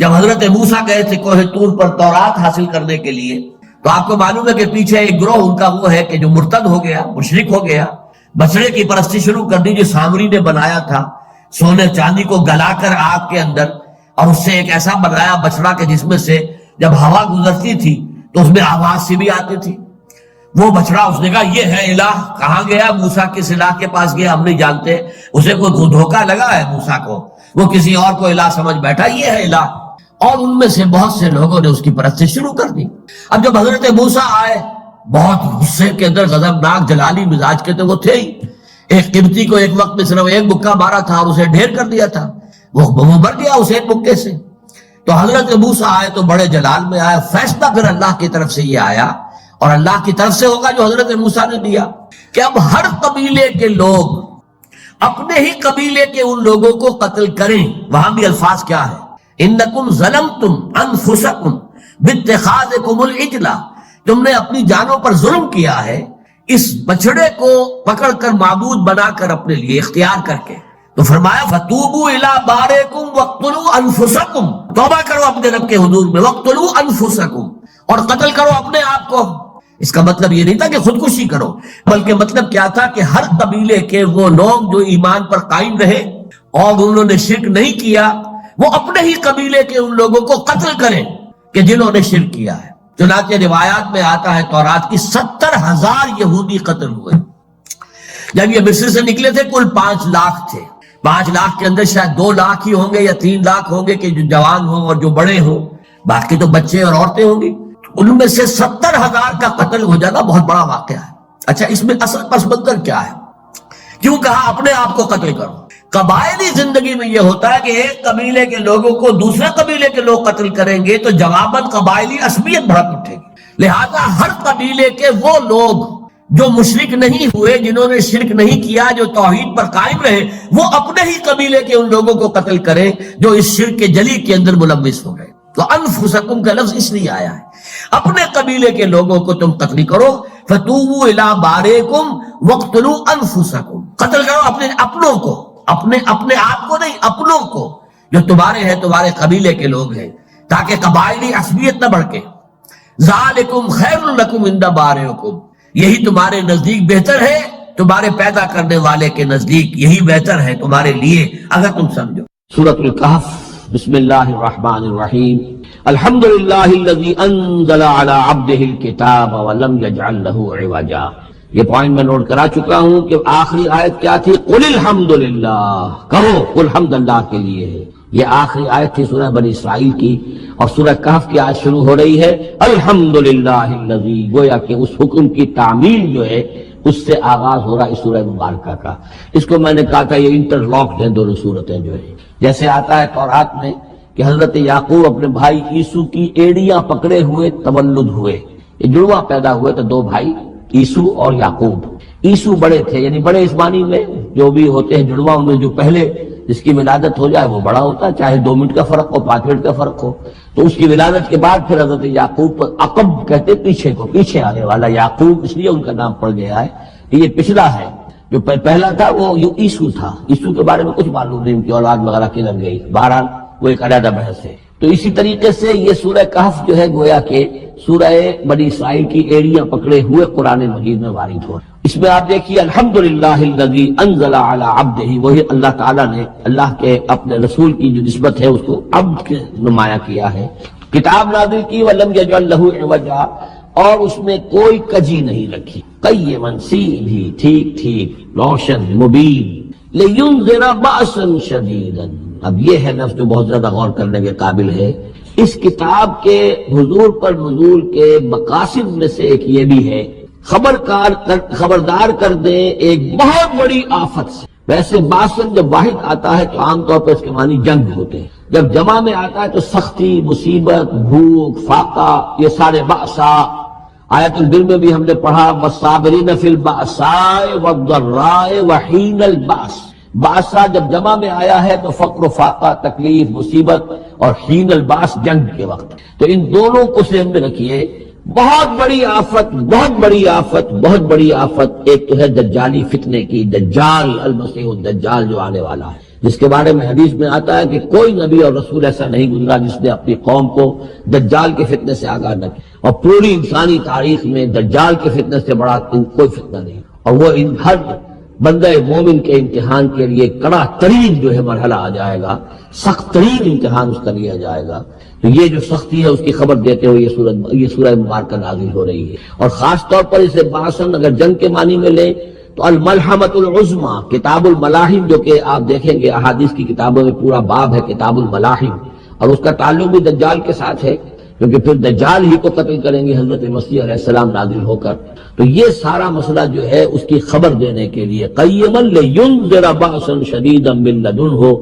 جب حضرت موسیٰ گئے تھے کوہ طور پر تورات حاصل کرنے کے لیے، تو آپ کو معلوم ہے کہ پیچھے ایک گروہ ان کا وہ ہے کہ جو مرتد ہو گیا، مشرک ہو گیا، بچڑے کی پرستی شروع کر دی جو سامری نے بنایا تھا، سونے چاندی کو گلا کر آگ کے اندر، اور اس سے ایک ایسا بنایا بچڑا کہ جس میں سے جب ہوا گزرتی تھی تو اس میں آواز سی بھی آتی تھی۔ وہ بچڑا اس نے کہا یہ ہے الہ، کہاں گیا؟ موسیٰ کس الہ کے پاس گیا ہم نہیں جانتے، اسے کوئی دھوکہ لگا ہے موسیٰ کو، وہ کسی اور کو الہ سمجھ بیٹھا، یہ ہے الہ، اور ان میں سے بہت سے لوگوں نے اس کی پرستی شروع کر دی۔ اب جب حضرت موسیٰ آئے بہت غصے کے اندر، غضبناک جلالی مزاج کے تو وہ تھے ہی، ایک قبطی کو ایک وقت میں صرف ایک مکہ مارا تھا اور اسے ڈھیر کر دیا تھا، وہ مر گیا اس ایک مکے سے۔ تو حضرت موسیٰ آئے تو بڑے جلال میں آئے، فیصلہ پھر اللہ کی طرف سے یہ آیا، اور اللہ کی طرف سے ہوگا جو حضرت موسیٰ نے دیا، کہ اب ہر قبیلے کے لوگ اپنے ہی قبیلے کے ان لوگوں کو قتل کریں۔ وہاں بھی الفاظ کیا ہے؟ انکم ظلمتم انفسکم باتخاذکم العجل، تم نے اپنی جانوں پر ظلم کیا ہے اس بچڑے کو پکڑ کر معبود بنا کر اپنے لیے اختیار کر کے۔ تو فرمایا فتوبوا الی بارئکم واقتلوا انفسکم، توبہ کرو اپنے رب کے حضور میں، واقتلوا انفسکم، اور قتل کرو اپنے آپ کو۔ اس کا مطلب یہ نہیں تھا کہ خودکشی کرو، بلکہ مطلب کیا تھا کہ ہر قبیلے کے وہ لوگ جو ایمان پر قائم رہے اور انہوں نے شرک نہیں کیا، وہ اپنے ہی قبیلے کے ان لوگوں کو قتل کریں کہ جنہوں نے شرک کیا ہے۔ چنانچہ روایات میں آتا ہے تورات کی 70,000 یہودی قتل ہوئے۔ جب یہ مصر سے نکلے تھے کل 5 لاکھ تھے، 5 لاکھ کے اندر شاید 2 لاکھ ہی ہوں گے یا 3 لاکھ ہوں گے کہ جو جوان ہوں اور جو بڑے ہوں، باقی تو بچے اور عورتیں ہوں گی۔ ان میں سے 70,000 کا قتل ہو جانا بہت بڑا واقعہ ہے۔ اچھا، اس میں اصل پس منظر کیا ہے؟ کیوں کہا اپنے آپ کو قتل کرو؟ قبائلی زندگی میں یہ ہوتا ہے کہ ایک قبیلے کے لوگوں کو دوسرے قبیلے کے لوگ قتل کریں گے تو جواباً قبائلی عصبیت بھڑک اٹھے گی۔ لہذا ہر قبیلے کے وہ لوگ جو مشرک نہیں ہوئے، جنہوں نے شرک نہیں کیا، جو توحید پر قائم رہے، وہ اپنے ہی قبیلے کے ان لوگوں کو قتل کریں جو اس شرک کے جلی کے اندر ملوث ہو گئے۔ تو انفسکم کا لفظ اس لیے آیا ہے، اپنے قبیلے کے لوگوں کو تم قتل کرو۔ فتوبوا الی بارئکم واقتلوا انفسکم، قتل کرو اپنوں کو، اپنے آپ کو نہیں، اپنوں کو جو تمہارے ہیں، تمہارے قبیلے کے لوگ ہیں، تاکہ قبائلی عصبیت نہ بڑھے۔ ذالکم خیر لکم عند بارئکم، یہی تمہارے نزدیک بہتر ہے، تمہارے پیدا کرنے والے کے نزدیک یہی بہتر ہے تمہارے لیے، اگر تم سمجھو۔ سورۃ الکہف، بسم اللہ الرحمن الرحیم۔ الحمدللہ الذی انزل علی عبدہ الکتاب ولم یجعل لہ عوجا۔ یہ پوائنٹ میں نوٹ کرا چکا ہوں کہ آخری آیت کیا تھی؟ قل الحمدللہ، کہو قل حمد اللہ کے لیے ہے۔ یہ آخری آیت تھی سورہ بنی اسرائیل کی، اور سورہ کہف کی آیت شروع ہو رہی ہے الحمدللہ الذی، گویا کہ اس حکم کی تعمیل جو ہے اس سے آغاز ہو رہا ہے اس سورہ مبارکہ کا۔ اس کو میں نے کہا تھا یہ انٹر لاکڈ ہیں دونوں صورتیں جو ہے، جیسے آتا ہے تورات میں کہ حضرت یعقوب اپنے بھائی عیسو کی ایڑیاں پکڑے ہوئے تولد ہوئے، یہ جڑواں پیدا ہوئے تو 2 بھائی عیسو اور یعقوب۔ عیسو بڑے تھے، یعنی بڑے اس معنی میں جو بھی ہوتے ہیں جڑواں میں جو پہلے جس کی ولادت ہو جائے وہ بڑا ہوتا ہے، چاہے 2 منٹ کا فرق ہو، 5 منٹ کا فرق ہو۔ تو اس کی ولادت کے بعد پھر حضرت یعقوب پر عقب کہتے پیچھے کو، پیچھے آنے والا یعقوب، اس لیے ان کا نام پڑ گیا ہے کہ یہ پچھلا ہے۔ جو پہلا تھا وہ عیسو تھا، عیسو کے بارے میں کچھ معلوم نہیں ان کی اولاد وغیرہ کدھر گئی، بہرحال وہ ایک علیحدہ بحث ہے۔ تو اسی طریقے سے یہ سورہ کہف جو ہے گویا کہ سورہ بنی اسرائیل کی ایڑیاں پکڑے ہوئے قرآن مجید میں وارد ہو۔ اس میں آپ دیکھیے الحمدللہ الذی انزل علی عبدہ، وہی اللہ تعالیٰ نے اللہ کے اپنے رسول کی جو نسبت ہے اس کو عبد کے نمایاں کیا ہے، کتاب نازل کی ولم یجعل لہ عوجا، اور اس میں کوئی کجی نہیں رکھی، قیما سیدھی، ٹھیک روشن مبین، لینذر بأسا شدیدا۔ اب یہ ہے لفظ جو بہت زیادہ غور کرنے کے قابل ہے۔ اس کتاب کے حضور پر نزول کے مقاصد میں سے ایک یہ بھی ہے خبردار کر دیں ایک بہت بڑی آفت سے۔ ویسے باسن جب واحد آتا ہے تو عام طور پر اس کے معنی جنگ ہوتے ہیں، جب جمع میں آتا ہے تو سختی، مصیبت، بھوک، فاقہ، یہ سارے بأسا۔ آیت البر میں بھی ہم نے پڑھا والصابرین فی البأساء والضراء وحین البأس۔ بأسا جب جمع میں آیا ہے تو فقر و فاقہ، تکلیف، مصیبت، اور حین الباس جنگ کے وقت۔ تو ان دونوں کو ذہن میں رکھیے، بہت بڑی آفت ایک تو ہے دجالی فتنے کی، دجال المسیح الدجال جو آنے والا ہے۔ جس کے بارے میں حدیث میں آتا ہے کہ کوئی نبی اور رسول ایسا نہیں گزرا جس نے اپنی قوم کو دجال کے فتنے سے آگاہ نہ کیا، اور پوری انسانی تاریخ میں دجال کے فتنے سے بڑا کوئی فتنہ نہیں، اور وہ ہر بندہ مومن کے امتحان کے لیے کڑا ترین جو ہے مرحلہ آ جائے گا، سخت ترین امتحان اس کا لیا جائے گا۔ تو یہ جو سختی ہے اس کی خبر دیتے ہوئے یہ سورہ مبارکہ نازل ہو رہی ہے، اور خاص طور پر اسے باسن اگر جنگ کے معنی میں لیں تو الملحمۃ العظمیٰ، کتاب الملاحم، جو کہ آپ دیکھیں گے احادیث کی کتابوں میں پورا باب ہے کتاب الملاحم، اور اس کا تعلق بھی دجال کے ساتھ ہے، کیونکہ پھر دجال ہی کو قتل کریں گے حضرت مسیح علیہ السلام نازل ہو کر۔ تو یہ سارا مسئلہ جو ہے اس کی خبر دینے کے لیے قیما لینذر بأسا شدیدا من لدنہ،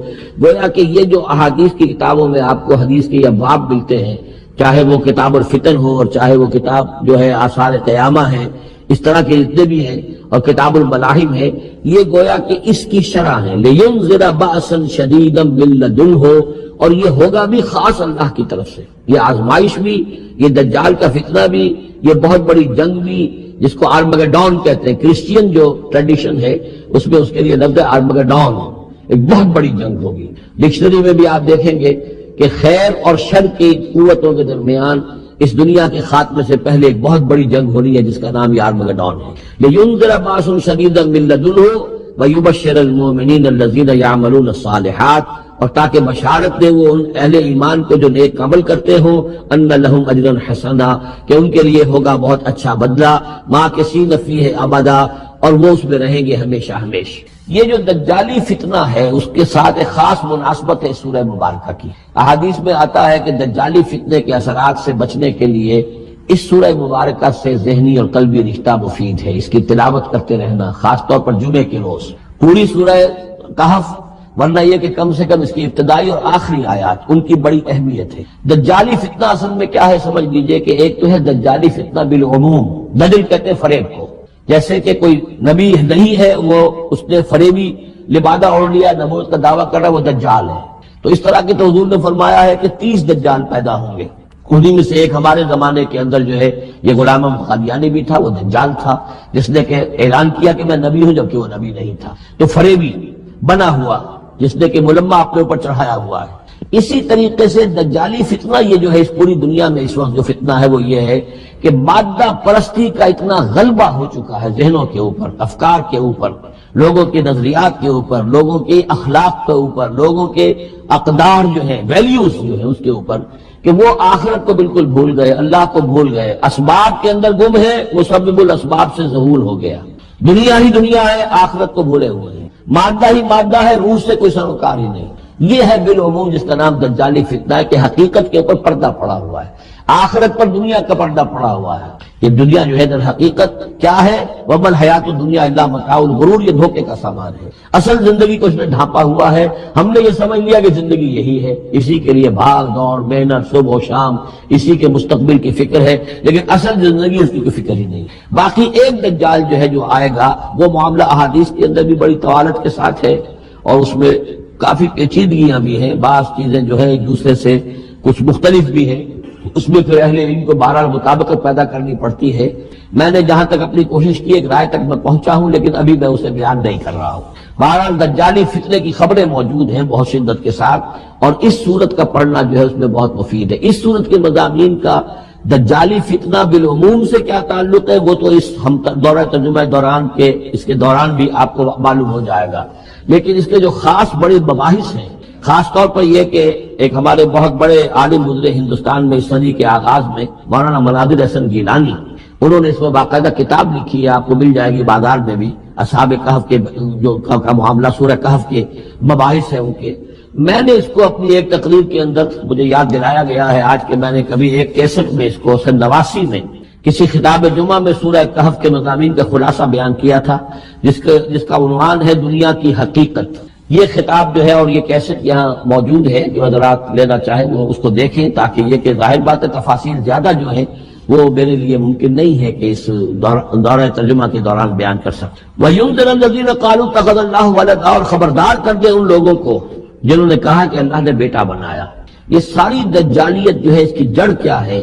گویا کہ یہ جو احادیث کی کتابوں میں آپ کو حدیث کے ابواب ملتے ہیں، چاہے وہ کتاب الفتن ہو اور چاہے وہ کتاب جو ہے آثار قیامہ ہے، اس طرح کے جتنے بھی ہیں، اور کتاب الملاحم ہے، یہ گویا کہ اس کی شرح ہے، لینذر بأسا شدیدا من لدنہ، اور یہ ہوگا بھی خاص اللہ کی طرف سے، یہ آزمائش بھی، یہ دجال کا فتنہ بھی، یہ بہت بڑی جنگ بھی، جس کو آرمگڈون کہتے ہیں، کرسچین جو ٹریڈیشن ہے اس میں اس کے لیے لفظ آرمگڈون ہے، ایک بہت بڑی جنگ ہوگی۔ ڈکشنری میں بھی آپ دیکھیں گے کہ خیر اور شر کی قوتوں کے درمیان اس دنیا کے خاتمے سے پہلے ایک بہت بڑی جنگ ہونی ہے جس کا نام یہ آرمگڈون ہے۔ لِيُنذِرَ بَأْسًا شَدِيدًا مِّن لَّدُنْهُ وَيُبَشِّرَ الْمُؤْمِنِينَ الَّذِينَ يَعْمَلُونَ الصَّالِحَاتِ، اور تاکہ بشارت دے وہ ان اہل ایمان کو جو نیک عمل کرتے ہوں، ان لہم اجرا حسنا، کہ ان کے لیے ہوگا بہت اچھا بدلہ، ماکثین فیہ ابدا، اور وہ اس میں رہیں گے ہمیشہ ہمیشہ۔ یہ جو دجالی فتنہ ہے اس کے ساتھ ایک خاص مناسبت ہے سورہ مبارکہ کی۔ احادیث میں آتا ہے کہ دجالی فتنے کے اثرات سے بچنے کے لیے اس سورہ مبارکہ سے ذہنی اور قلبی رشتہ مفید ہے، اس کی تلاوت کرتے رہنا، خاص طور پر جمعے کے روز پوری سورہ کہف، ورنہ یہ کہ کم سے کم اس کی ابتدائی اور آخری آیات ان کی بڑی اہمیت ہے۔ دجالی فتنہ اصل میں کیا ہے سمجھ لیجئے کہ ایک تو ہے دجالی فتنہ بالعموم، دجل کہتے ہیں فریب کو، جیسے کہ کوئی نبی نہیں ہے وہ اس نے فریبی لبادہ اوڑھ لیا، نبوت کا دعویٰ کر رہا ہے، وہ دجال ہے۔ تو اس طرح کی تو حضور نے فرمایا ہے کہ 30 دجال پیدا ہوں گے، انہی میں سے ایک ہمارے زمانے کے اندر جو ہے یہ غلام احمد قادیانی بھی تھا، وہ دجال تھا جس نے کہ اعلان کیا کہ میں نبی ہوں جبکہ وہ نبی نہیں تھا۔ تو فریبی بنا ہوا جس نے کہ ملمہ اپنے اوپر چڑھایا ہوا ہے۔ اسی طریقے سے دجالی فتنہ یہ جو ہے اس پوری دنیا میں اس وقت جو فتنہ ہے وہ یہ ہے کہ مادہ پرستی کا اتنا غلبہ ہو چکا ہے ذہنوں کے اوپر، افکار کے اوپر، لوگوں کے نظریات کے اوپر، لوگوں کے اخلاق کے اوپر، لوگوں کے اقدار جو ہیں، ویلیوز جو ہیں اس کے اوپر، کہ وہ آخرت کو بالکل بھول گئے، اللہ کو بھول گئے، اسباب کے اندر گم ہے، وہ سبب الاسباب سے ظہور ہو گیا، دنیا ہی دنیا ہے، آخرت کو بھولے ہوئے ہیں، مادہ ہی مادہ ہے، روح سے کوئی سروکار ہی نہیں۔ یہ ہے بالعموم جس کا نام دجالی فتنہ ہے کہ حقیقت کے اوپر پردہ پڑا ہوا ہے، آخرت پر دنیا کا پردہ پڑا ہوا ہے۔ یہ دنیا جو ہے در حقیقت کیا ہے، وَمَا الْحَيَاةُ الدُّنْيَا إِلَّا مَتَاعُ الْغُرُورِ، یہ دھوکے کا سامان ہے، اصل زندگی کو اس نے ڈھانپا ہوا ہے۔ ہم نے یہ سمجھ لیا کہ زندگی یہی ہے، اسی کے لیے بھاگ دوڑ، محنت، صبح و شام، اسی کے مستقبل کی فکر ہے، لیکن اصل زندگی اس کی کوئی فکر ہی نہیں۔ باقی ایک دجال جو ہے جو آئے گا وہ معاملہ احادیث کے اندر بھی بڑی طوالت کے ساتھ ہے، اور اس میں کافی پیچیدگیاں بھی ہیں، بعض چیزیں جو ہے ایک دوسرے سے کچھ مختلف بھی ہیں، اس میں پھر اہل علم کو بہرحال مطابقت پیدا کرنی پڑتی ہے۔ میں نے جہاں تک اپنی کوشش کی ایک رائے تک میں پہنچا ہوں، لیکن ابھی میں اسے بیان نہیں کر رہا ہوں۔ بہرحال دجالی فتنے کی خبریں موجود ہیں بہت شدت کے ساتھ، اور اس صورت کا پڑھنا جو ہے اس میں بہت مفید ہے۔ اس صورت کے مضامین کا دجالی فتنہ بالعموم سے کیا تعلق ہے وہ تو اس ہم دورہ ترجمہ دوران کے اس کے دوران بھی آپ کو معلوم ہو جائے گا، لیکن اس کے جو خاص بڑے مباحث ہیں، خاص طور پر یہ کہ ایک ہمارے بہت بڑے عالم گزرے ہندوستان میں اس صدی کے آغاز میں، مولانا مناظر احسن گیلانی، انہوں نے اس میں باقاعدہ کتاب لکھی ہے، آپ کو مل جائے گی بازار میں بھی، اصحاب کہف کے جو کا معاملہ، سورہ کہف کے مباحث ہیں ان کے۔ میں نے اس کو اپنی ایک تقریر کے اندر مجھے یاد دلایا گیا ہے آج کہ میں نے کبھی ایک کیسٹ میں اس کو سن 89 میں کسی خطاب جمعہ میں سورہ کہف کے مضامین کا خلاصہ بیان کیا تھا، جس کا عنوان ہے دنیا کی حقیقت۔ یہ خطاب جو ہے اور یہ کیسٹ یہاں موجود ہے، جو حضرات لینا چاہیں وہ اس کو دیکھیں، تاکہ یہ کہ ظاہر بات ہے تفاصیل زیادہ جو ہے وہ میرے لیے ممکن نہیں ہے کہ اس دورہ ترجمہ کے دوران بیان کر سکیں۔ وَيُنذِرَ الَّذِينَ قَالُوا اتَّخَذَ اللَّهُ وَلَدًا، اور خبردار کر دے ان لوگوں کو جنہوں نے کہا کہ اللہ نے بیٹا بنایا۔ یہ ساری دجالیت جو ہے اس کی جڑ کیا ہے؟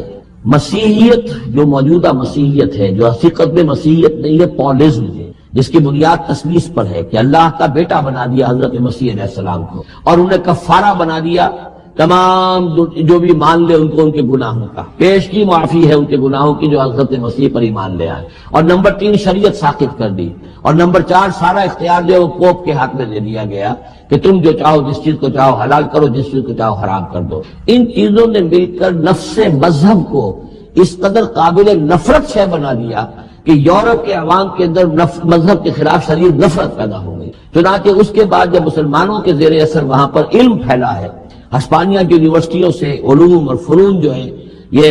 مسیحیت، جو موجودہ مسیحیت ہے، جو حقیقت میں مسیحیت نہیں ہے، پولزم ہے، جس کی بنیاد تثلیث پر ہے کہ اللہ کا بیٹا بنا دیا حضرت مسیح علیہ السلام کو، اور انہیں کفارہ بنا دیا تمام جو بھی مان لے ان کو ان کے گناہوں کا، پیش کی معافی ہے ان کے گناہوں کی جو حضرت مسیح پر ایمان لے آئے، اور نمبر 3 شریعت ساقط کر دی، اور نمبر 4 سارا اختیار جو ہے وہ پوپ کے ہاتھ میں دے دیا گیا کہ تم جو چاہو جس چیز کو چاہو حلال کرو، جس چیز کو چاہو حرام کر دو۔ ان چیزوں نے مل کر نفس مذہب کو اس قدر قابل نفرت سے بنا دیا کہ یورپ کے عوام کے اندر مذہب کے خلاف شدید نفرت پیدا ہو گئی۔ چنانچہ اس کے بعد جب مسلمانوں کے زیر اثر وہاں پر علم پھیلا ہے، ہسپانیہ کی یونیورسٹیوں سے علوم اور فنون جو ہیں یہ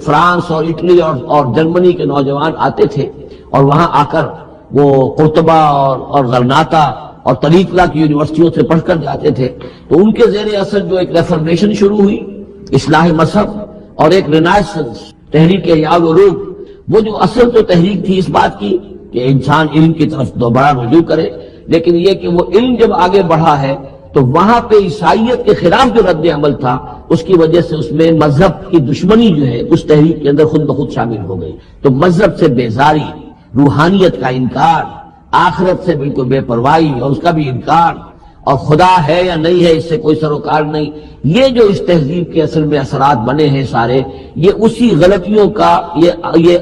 فرانس اور اٹلی اور جرمنی کے نوجوان آتے تھے اور وہاں آ کر وہ قرطبہ اور غرناطہ اور طریقہ کی یونیورسٹیوں سے پڑھ کر جاتے تھے، تو ان کے زیر اثر جو ایک ریفارمیشن شروع ہوئی، اصلاح مذہب، اور ایک رینائسنس، تحریک احیاء العلوم، وہ جو اصل تو تحریک تھی اس بات کی کہ انسان علم کی طرف دوبارہ رجوع کرے، لیکن یہ کہ وہ علم جب آگے بڑھا ہے تو وہاں پہ عیسائیت کے خلاف جو رد عمل تھا اس کی وجہ سے اس میں مذہب کی دشمنی جو ہے اس تحریک کے اندر خود بخود شامل ہو گئی۔ تو مذہب سے بیزاری، روحانیت کا انکار، آخرت سے بالکل بے پرواہی اور اس کا بھی انکار، اور خدا ہے یا نہیں ہے اس سے کوئی سروکار نہیں، یہ جو اس تہذیب کے اصل میں اثرات بنے ہیں سارے، یہ اسی غلطیوں کا یہ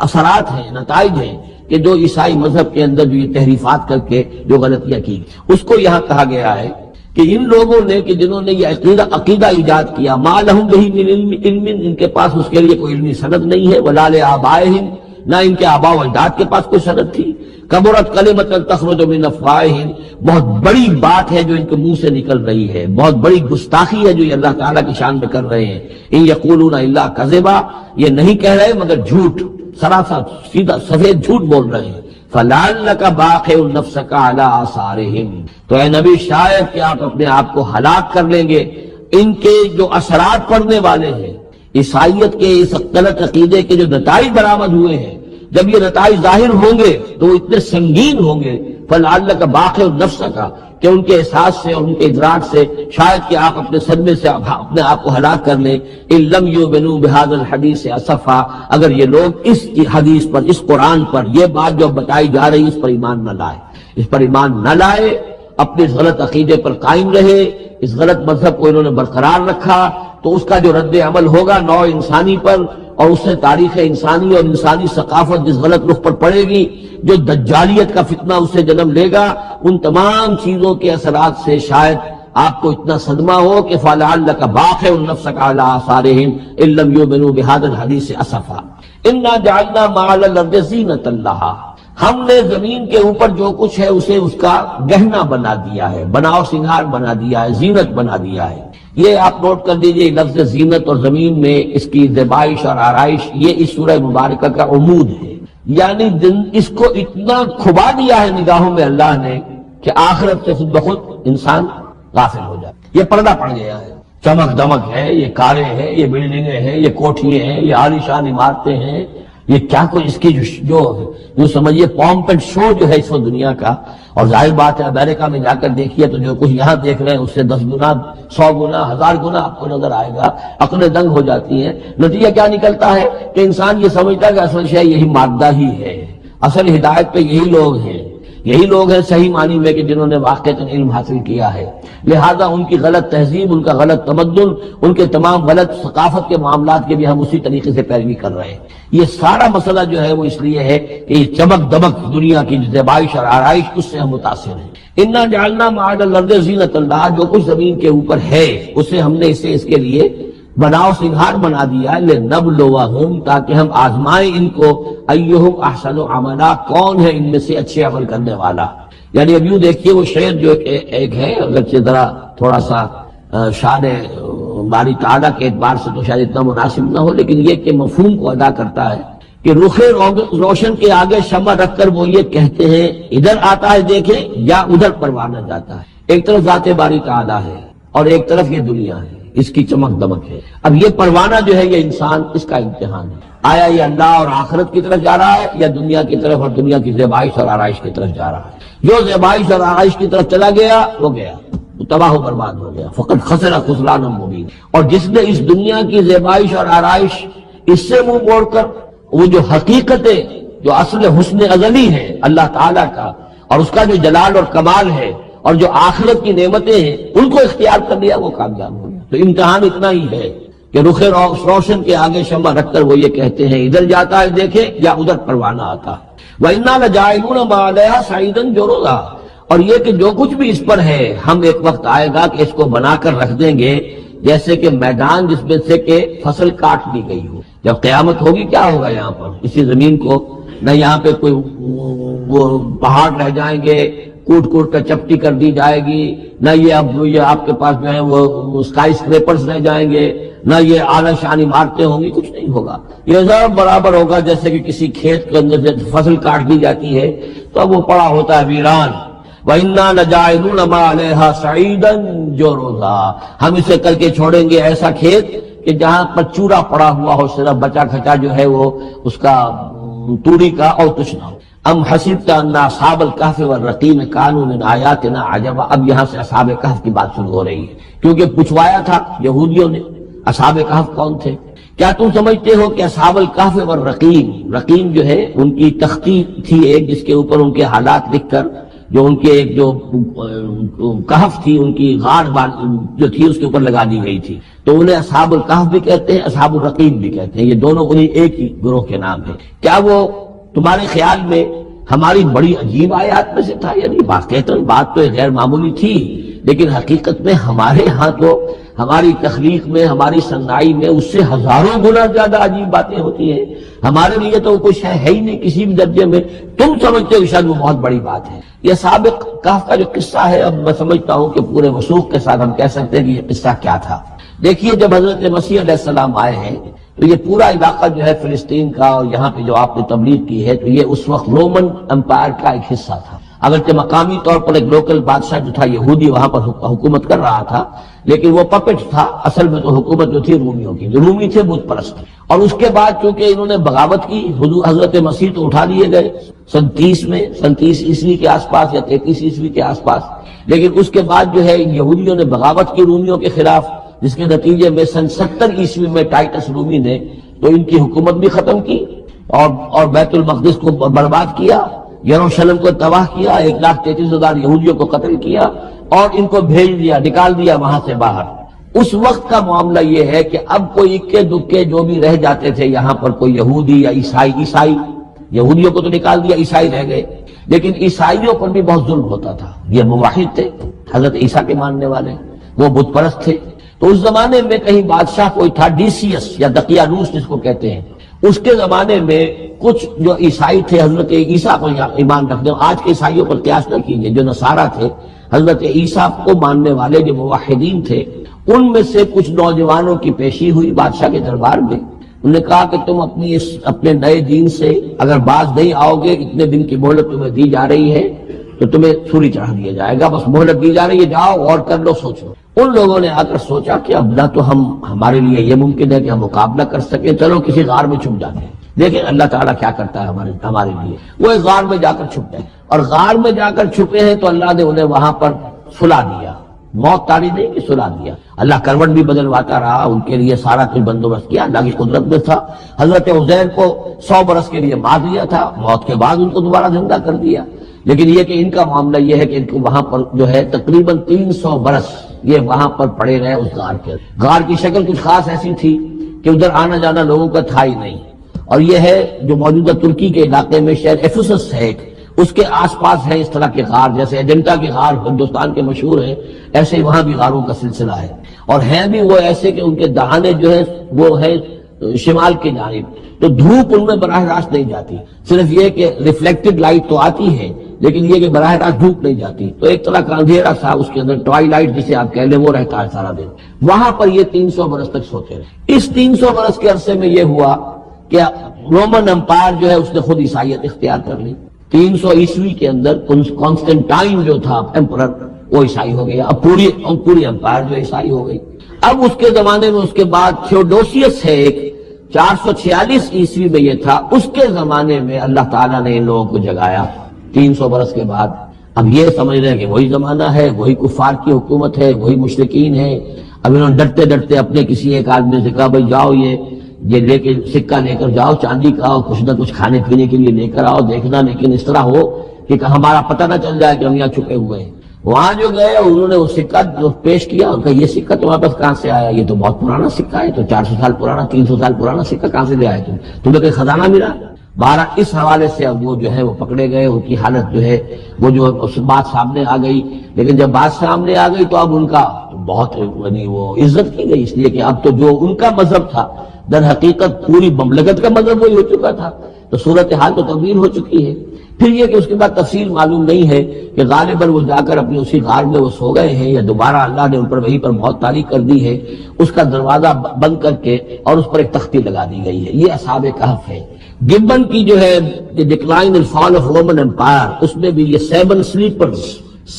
اثرات ہیں، نتائج ہیں کہ جو عیسائی مذہب کے اندر جو یہ تحریفات کر کے جو غلطیاں کی، اس کو یہاں کہا گیا ہے کہ ان لوگوں نے کہ جنہوں نے یہ عقیدہ ایجاد کیا، ما لہم بہ من علم، ان کے پاس اس کے لیے کوئی علمی سند نہیں ہے، ولا لآبائہم، نہ ان کے آباء و اجداد کے پاس کوئی سند تھی، کبرت کلمۃ تخرج من افواہہم، بہت بڑی بات ہے جو ان کے منہ سے نکل رہی ہے، بہت بڑی گستاخی ہے جو یہ اللہ تعالیٰ کی شان میں کر رہے ہیں، ان یقولون الا کذبا، یہ نہیں کہہ رہے مگر جھوٹ، سراسر سیدھا سفید جھوٹ بول رہے ہیں۔ فَلَعَلَّكَ بَاخِعٌ نَفْسَكَ عَلَىٰ آثَارِهِمْ، تو اے نبی شاید کہ آپ اپنے آپ کو ہلاک کر لیں گے ان کے جو اثرات پڑنے والے ہیں، عیسائیت کے اس غلط عقیدے کے جو نتائج برآمد ہوئے ہیں، جب یہ نتائج ظاہر ہوں گے تو وہ اتنے سنگین ہوں گے، فَلَعَلَّكَ بَاخِعٌ نَفْسَكَ، کہ ان کے احساس سے، ان کے ادراک سے شاید کہ آپ اپنے صدمے سے اپنے آپ کو ہلاک کر لیں، إِن لَمْ يُؤْمِنُوا بِهَذَا الْحَدِيثِ أَسَفًا، اگر یہ لوگ اس حدیث پر، اس قرآن پر، یہ بات جو بتائی جا رہی اس پر ایمان نہ لائے، اس پر ایمان نہ لائے، اپنے اس غلط عقیدے پر قائم رہے، اس غلط مذہب کو انہوں نے برقرار رکھا، تو اس کا جو رد عمل ہوگا نوع انسانی پر، اور اس سے تاریخ انسانی اور انسانی ثقافت جس غلط رخ پر پڑے گی، جو دجالیت کا فتنہ اس سے جنم لے گا، ان تمام چیزوں کے اثرات سے شاید آپ کو اتنا صدمہ ہو کہ فَلَعَلَّكَ بَاخِعٌ نَفْسَكَ عَلَىٰ آثَارِهِمْ إِن لَّمْ يُؤْمِنُوا بِهَٰذَا الْحَدِيثِ أَسَفًا إِنَّا جَعَلْنَا مَا عَلَى الْأَرْضِ زِينَةً لَّهَا، ہم نے زمین کے اوپر جو کچھ ہے اسے اس کا گہنا بنا دیا ہے، بناؤ سنگار بنا دیا ہے، زینت بنا دیا ہے۔ یہ آپ نوٹ کر دیجئے، لفظ زینت اور زمین میں اس کی زیبائش اور آرائش، یہ اس سورہ مبارکہ کا عمود ہے، یعنی اس کو اتنا کھبا دیا ہے نگاہوں میں اللہ نے کہ آخرت سے خود بخود انسان غافل ہو جائے، یہ پردہ پڑ گیا ہے، چمک دمک ہے، یہ کاریں ہیں، یہ بلڈنگیں ہیں، یہ کوٹھیے ہیں، یہ عالیشان عمارتیں ہیں، یہ کیا کوئی اس کی جو سمجھیے پومپ اینڈ شو جو ہے اس وقت دنیا کا، اور ظاہر بات ہے امریکہ میں جا کر دیکھیے تو جو کچھ یہاں دیکھ رہے ہیں اس سے 10 گنا، 100 گنا، 1000 گنا آپ کو نظر آئے گا، عقلیں دنگ ہو جاتی ہیں۔ نتیجہ کیا نکلتا ہے کہ انسان یہ سمجھتا ہے کہ اصل شے یہی مادہ ہی ہے، اصل ہدایت پہ یہی لوگ ہیں، یہی لوگ ہیں صحیح معنی میں کہ جنہوں نے واقعتاً علم حاصل کیا ہے، لہذا ان کی غلط تہذیب، ان کا غلط تمدن، ان کے تمام غلط ثقافت کے معاملات کے بھی ہم اسی طریقے سے پیروی کر رہے ہیں۔ یہ سارا مسئلہ جو ہے وہ اس لیے ہے کہ یہ چمک دمک دنیا کی زیبائش اور آرائش اس سے ہم متاثر ہیں۔ اِنَّا جَعَلْنَا مَا عَلَى الْأَرْضِ زِينَةً لَّهَا، جو کچھ زمین کے اوپر ہے اسے ہم نے اسے اس کے لیے بناؤ سنگھار بنا دیا ہے، لِنَبْلُوَهُمْ، تاکہ ہم آزمائیں ان کو، أَيُّهُمْ أَحْسَنُ عَمَلًا، کون ہے ان میں سے اچھے عمل کرنے والا۔ یعنی اب یوں دیکھیے وہ شعر جو ایک ہے، اگرچہ ذرا تھوڑا سا شان باری تعالیٰ کے اعتبار سے تو شاید اتنا مناسب نہ ہو، لیکن یہ کہ مفہوم کو ادا کرتا ہے کہ رخ روشن کے آگے شمع رکھ کر وہ یہ کہتے ہیں ادھر آتا ہے دیکھیں یا ادھر پروانہ جاتا ہے، ایک طرف ذات باری تعالیٰ ہے اور ایک طرف یہ دنیا ہے، اس کی چمک دمک ہے۔ اب یہ پروانہ جو ہے یہ انسان، اس کا امتحان ہے، آیا یہ اللہ اور آخرت کی طرف جا رہا ہے یا دنیا کی طرف اور دنیا کی زیبائش اور آرائش کی طرف جا رہا ہے۔ جو زیبائش اور آرائش کی طرف چلا گیا وہ گیا، وہ تباہ و برباد ہو گیا، فقط خسر خسرانا مبین۔ اور جس نے اس دنیا کی زیبائش اور آرائش اس سے منہ موڑ کر وہ جو حقیقت جو اصل حسن ازلی ہے اللہ تعالیٰ کا، اور اس کا جو جلال اور کمال ہے، اور جو آخرت کی نعمتیں ہیں ان کو اختیار کر لیا، وہ کامیاب ہو گیا۔ تو امتحان اتنا ہی ہے کہ رخ روشن کے آگے شمع رکھ کر وہ یہ کہتے ہیں ادھر جاتا ہے دیکھے یا ادھر پروانہ آتا ہے۔ وَإِنَّا لَجَاعِلُونَ مَا عَلَيْهَا صَعِيدًا جُرُزًا، اور یہ کہ جو کچھ بھی اس پر ہے ہم ایک وقت آئے گا کہ اس کو بنا کر رکھ دیں گے جیسے کہ میدان جس میں سے کہ فصل کاٹ لی گئی ہو۔ جب قیامت ہوگی کیا ہوگا یہاں پر؟ اسی زمین کو نہ یہاں پہ کوئی وہ پہاڑ رہ جائیں گے کوٹ کوٹ کر چپٹی کر دی جائے گی، نہ یہ اب یہ آپ کے پاس جو ہے وہ اسکائی اسکریپرز رہ جائیں گے، نہ یہ اعلی شان عمارتیں ہوں گی، کچھ نہیں ہوگا۔ یہ سب برابر ہوگا جیسے کہ کسی کھیت کے اندر سے فصل کاٹ دی جاتی ہے تو اب وہ پڑا ہوتا ہے ویران۔ وَإِنَّا لَجَاعِلُونَ مَا عَلَيْهَا صَعِيدًا جُرُزًا، ہم اسے کر کے چھوڑیں گے ایسا کھیت کہ جہاں پر چورا پڑا ہوا ہو، صرف بچا کھچا جو ہے وہ اس کا توڑی کا اور کچھ نہ ہو۔ ام حسبت ان اصحاب الکہف والرقیم کانوا من آیاتنا عجبا، اب یہاں سے اصحاب کہف کی بات شروع ہو رہی ہے، کیونکہ پوچھوایا تھا یہودیوں نے اصحاب کہف کون تھے۔ کیا تم سمجھتے ہو کہ اصحاب الکہف والرقیم، رقیم جو ہے ان کی تختی تھی ایک جس کے اوپر ان کے حالات لکھ کر، جو ان کے ایک جو کہف تھی ان کی غار جو تھی اس کے اوپر لگا دی گئی تھی، تو انہیں اصحاب الکہف بھی کہتے ہیں، اصحاب الرقیم بھی کہتے ہیں، یہ دونوں انہیں ایک ہی گروہ کے نام ہے۔ کیا وہ تمہارے خیال میں ہماری بڑی عجیب آیات میں سے تھا؟ یعنی واقعتاً بات تو غیر معمولی تھی، لیکن حقیقت میں ہمارے ہاں تو ہماری تخلیق میں، ہماری صنائی میں اس سے ہزاروں گنا زیادہ عجیب باتیں ہوتی ہیں، ہمارے لیے تو کچھ ہے ہی نہیں کسی بھی درجے میں، تم سمجھتے ہو شاید وہ بہت بڑی بات ہے۔ یہ سابق کہف کا جو قصہ ہے، اب میں سمجھتا ہوں کہ پورے وثوق کے ساتھ ہم کہہ سکتے ہیں کہ یہ قصہ کیا تھا۔ دیکھیے جب حضرت مسیح علیہ السلام آئے ہیں تو یہ پورا علاقہ جو ہے فلسطین کا، اور یہاں پہ جو آپ نے تبلیغ کی ہے، تو یہ اس وقت رومن امپائر کا ایک حصہ تھا۔ اگرچہ مقامی طور پر ایک لوکل بادشاہ جو تھا یہودی وہاں پر حکومت کر رہا تھا، لیکن وہ پپٹ تھا، اصل میں تو حکومت جو تھی رومیوں کی، جو رومی تھے بت پرست۔ اور اس کے بعد چونکہ انہوں نے بغاوت کی، حضرت مسیح تو اٹھا لیے گئے سن 30 عیسوی کے آس پاس یا 33 عیسوی کے آس پاس، لیکن اس کے بعد جو ہے یہودیوں نے بغاوت کی رومیوں کے خلاف، جس کے نتیجے میں سن 70 عیسوی میں ٹائٹس رومی نے تو ان کی حکومت بھی ختم کی اور بیت المقدس کو برباد کیا، یروشلم کو تباہ کیا، 1,33,000 یہودیوں کو قتل کیا اور ان کو بھیج دیا، نکال دیا وہاں سے باہر۔ اس وقت کا معاملہ یہ ہے کہ اب کوئی اکے دکے جو بھی رہ جاتے تھے یہاں پر، کوئی یہودی یا عیسائی، یہودیوں کو تو نکال دیا، عیسائی رہ گئے، لیکن عیسائیوں پر بھی بہت ظلم ہوتا تھا۔ یہ موحد تھے، حضرت عیسیٰ کے ماننے والے، وہ بت پرست تھے۔ تو اس زمانے میں کہیں بادشاہ کوئی تھا ڈیسیس یا دقیانوس جس کو کہتے ہیں، اس کے زمانے میں کچھ جو عیسائی تھے حضرت عیسیٰ کو ایمان رکھتے ہیں، آج کے عیسائیوں پر قیاس نہ کیجیے، جو نصارہ تھے حضرت عیسیٰ کو ماننے والے جو موحدین تھے، ان میں سے کچھ نوجوانوں کی پیشی ہوئی بادشاہ کے دربار میں۔ انہوں نے کہا کہ تم اپنے نئے دین سے اگر باز نہیں آؤ گے، اتنے دن کی مہلت تمہیں دی جا رہی ہے تو تمہیں سولی چڑھا دیا جائے گا، بس مہلت دی جا رہی ہے، جاؤ اور کر لو، سوچو۔ ان لوگوں نے آ کر سوچا کہ اب نہ تو ہمارے لیے یہ ممکن ہے کہ ہم مقابلہ کر سکیں، چلو کسی غار میں چھپ جاتے ہیں، دیکھیں اللہ تعالیٰ کیا کرتا ہے ہمارے لیے۔ وہ ایک غار میں جا کر چھپ گئے، اور غار میں جا کر چھپے ہیں تو اللہ نے انہیں وہاں پر سلا دیا، موت تاری نہیں کہ سلا دیا۔ اللہ کروٹ بھی بدلواتا رہا، ان کے لیے سارا کچھ بندوبست کیا، اللہ کی قدرت میں تھا۔ حضرت عزیر کو 100 برس کے لیے مار دیا تھا، موت کے بعد ان کو دوبارہ زندہ کر دیا۔ لیکن یہ کہ ان کا معاملہ یہ ہے کہ ان کو وہاں پر جو ہے تقریباً 300 برس یہ وہاں پر پڑے رہے اس غار کے۔ غار کی شکل کچھ خاص ایسی تھی کہ ادھر آنا جانا لوگوں کا تھا ہی نہیں، اور یہ ہے جو موجودہ ترکی کے علاقے میں شہر ایفسس ہے، اس کے آس پاس ہے اس طرح کے غار، جیسے ایجنٹا کے غار ہندوستان کے مشہور ہیں، ایسے ہی وہاں بھی غاروں کا سلسلہ ہے، اور ہیں بھی وہ ایسے کہ ان کے دہانے جو ہے وہ ہے شمال کی جانب، تو دھوپ ان میں براہ راست نہیں جاتی، صرف یہ کہ ریفلیکٹڈ لائٹ تو آتی ہے لیکن یہ کہ براہ راست دھوپ نہیں جاتی، تو ایک طرح کا اندھیرا سا اس کے اندر ٹوائی لائٹ جسے آپ کہہ لیں وہ رہتا ہے سارا دن۔ وہاں پر یہ 300 برس تک سوتے رہے۔ اس 300 برس کے عرصے میں یہ ہوا کہ رومن امپائر جو ہے اس نے خود عیسائیت اختیار کر لی۔ 300 عیسوی کے اندر کانسٹنٹائن جو تھا ایمپرر وہ عیسائی ہو گیا، اب پوری امپائر جو عیسائی ہو گئی۔ اب اس کے زمانے میں اس کے بعد تھیوڈوسیس ہے ایک، 446 عیسوی میں یہ تھا، اس کے زمانے میں اللہ تعالیٰ نے ان لوگوں کو جگایا 300 برس کے بعد۔ اب یہ سمجھ رہے ہیں کہ وہی زمانہ ہے، وہی کفار کی حکومت ہے، وہی مشرکین ہے۔ اب انہوں نے ڈرتے ڈرتے اپنے کسی ایک آدمی سے کہا بھائی جاؤ یہ لے کے سکہ لے کر جاؤ چاندی کا، اور کچھ نہ کچھ کھانے پینے کے لیے لے کر آؤ، دیکھنا لیکن اس طرح ہو کہ ہمارا پتہ نہ چل جائے کہ ہم یہاں چھپے ہوئے ہیں۔ وہاں جو گئے انہوں نے وہ سکہ پیش کیا، ان کا یہ سکہ تمہارے پاس کہاں سے آیا؟ یہ تو بہت پرانا سکہ ہے، تو 400 سال پرانا 300 سال پرانا سکہ کہاں سے لے آئے تمہیں کوئی خزانہ ملا؟ بارہ اس حوالے سے اب وہ جو ہے وہ پکڑے گئے، ان کی حالت جو ہے وہ جو بات سامنے آ گئی۔ لیکن جب بات سامنے آ گئی تو اب ان کا بہت یعنی وہ عزت کی گئی، اس لیے کہ اب تو جو ان کا مذہب تھا در حقیقت پوری مملکت کا مذہب وہی ہو چکا تھا، تو صورتحال تو تبدیل ہو چکی ہے۔ پھر یہ کہ اس کے بعد تفصیل معلوم نہیں ہے کہ غالباً وہ جا کر اپنی اسی غار میں وہ سو گئے ہیں، یا دوبارہ اللہ نے ان پر وہیں پر موت طاری کر دی ہے، اس کا دروازہ بند کر کے اور اس پر ایک تختی لگا دی گئی ہے۔ یہ اصحاب کہف ہے۔ گبن کی جو ہے decline and fall of Roman empire, اس میں بھی یہ 7 سلیپرز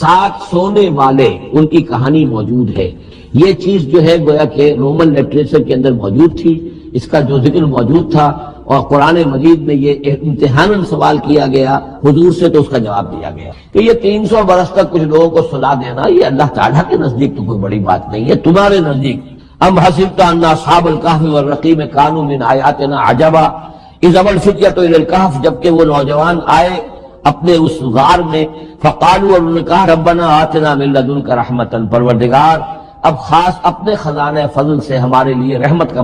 7 سونے والے ان کی کہانی موجود ہے۔ یہ چیز جو ہے گویا کہ رومن لٹریچر کے اندر موجود تھی، اس کا جو ذکر موجود تھا، اور قرآن مجید میں یہ امتحاناً سوال کیا گیا حضور سے، تو اس کا جواب دیا گیا کہ یہ 300 برس تک کچھ لوگوں کو سلا دینا یہ اللہ تعالیٰ کے نزدیک تو کوئی بڑی بات نہیں ہے، تمہارے نزدیک ام حسبت ان اصحاب الکہف والرقیم کانوا من آیاتنا عجبا اذ ابى الفتية الى الکہف، جبکہ وہ نوجوان آئے اپنے اس غار میں، فقالوا، اور انہوں نے کہا ربنا آتنا من لدنک رحمتا، پروردگار اب خاص اپنے خزانہ فضل سے ہمارے لیے رحمت کا